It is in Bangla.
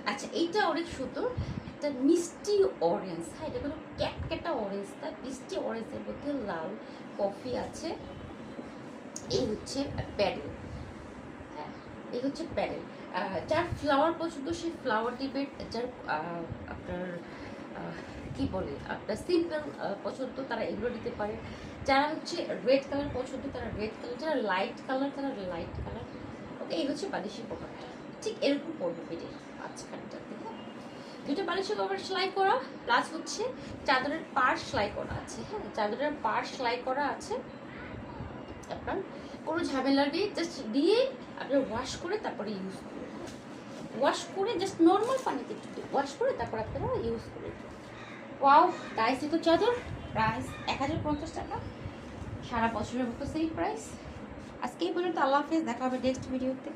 আচ্ছা, এইটা অনেক সুন্দর, একটা মিষ্টি অরেঞ্জ। হ্যাঁ, এটা কোনো ক্যাটক্যাটা অরেঞ্জ না, মিষ্টি অরেঞ্জের মধ্যে লাল কফি আছে। এই হচ্ছে প্যাডেল। হ্যাঁ, এই হচ্ছে প্যাডেল। যার ফ্লাওয়ার পছন্দ সে ফ্লাওয়ার দিবে, যার আপনার কি বলে আপনার সিম্পল পছন্দ তারা এগুলো নিতে পারে। যারা হচ্ছে রেড কালার পছন্দ তারা রেড কালার, যারা লাইট কালার তারা লাইট কালার। ওকে, এই হচ্ছে বালিশি কভারটা, ঠিক এরকম পড়বে বেডের মাঝখানটাতে। হ্যাঁ, দুটো বালিশি কভার সেলাই করা, প্লাস হচ্ছে চাদরের পাড় সেলাই করা আছে। হ্যাঁ, চাদরের পাড় সেলাই করা আছে। আপনার কোনো ঝামেলা নেই, জাস্ট দিয়ে আপনার ওয়াশ করে তারপরে ইউজ করবেন। ওয়াশ করে জাস্ট নর্মাল পানিতে একটু ওয়াশ করে তারপর আপনারা ইউজ করবেন। ওয়াও গাইস, এই তো চাদর, প্রাইস 1050 টাকা, সারা বছরের মতো সেই প্রাইস। আজকে এই পর্যন্ত, আল্লাহ হাফেজ, দেখা হবে নেক্সট ভিডিওতে।